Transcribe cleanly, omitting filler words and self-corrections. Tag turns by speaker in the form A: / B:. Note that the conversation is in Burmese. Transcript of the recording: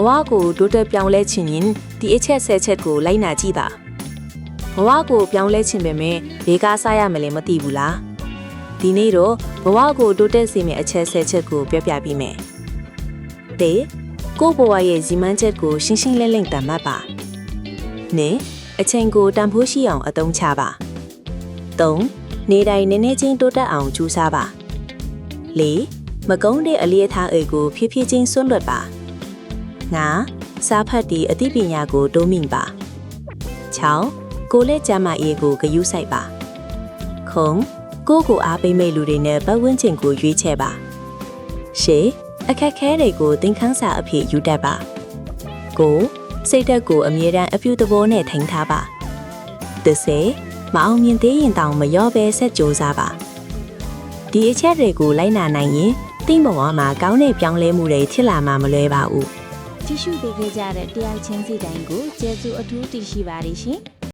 A: ဝါကိုတိုးတက်ပြောင်းလဲခြင်းရင်ဒီအချက်10ချက်ကိုလိုက်နာကြည့်ပါဘဝကိုပြောင်းလဲခြင်းပဲမဲ့ဘေးကားစားရမယ်လည်းမသိဘူးလားဒီနေ့တော့ဘဝကိုတိုးတက်စေမယ့်အချက်10ချက်ကိုပြောပြပေးမယ်တေကိုဘဝရဲ့ဇီမန်းချက်ကိုရှင်းရှင်းလင်းလင်းတတ်မှတ်ပါနေအချိန်ကိုတန်ဖိုးရှိအောင်အသုံးချပါ3နေတိုင်းနည်းနည်းချင်းတိုးတက်အောင်ကြိုးစားပါ4မကုန်းတဲ့အလေးအထားအိတ်ကိုဖြည်းဖြည်းချင်းစွန့်လွတ်ပါ5စားဖတ်ပြီးအသိပညာကိုတိုးမြင့်ပါ6ကိုလက်ကျမ်းမာရေးကိုဂရုစိုက်ပါခုံကိုအားပေးမဲ့လူတွေနဲ့ပတ်ဝန်းကျင်ကိုရွေးချယ်ပါ8အခက်ခဲတွေကိုသင်ခန်းစာအဖြစ်ယူတတ်ပါ9စိတ်ဓာတ်ကိုအမြဲတမ်းအပြုသဘောနဲ့ထိန်းထားပါ10မအောင်မြင်သေးရင်တောင်မလျော့ပဲဆက်ကြိုးစားပါဒီအချက်တွေကိုလိုက်နာနိုင်ရင်သင်ဘဝမှာကောင်းတဲ့ပြောင်းလဲမှုတွေဖြစ်လာမှာမလွဲပါဘူး
B: ကြည့်ရှုပေးခဲ့ကြတဲ့တရားချင်းစီတိုင်းကိုကျေးဇူးအထူးတင်ရှိပါတယ်ရှင်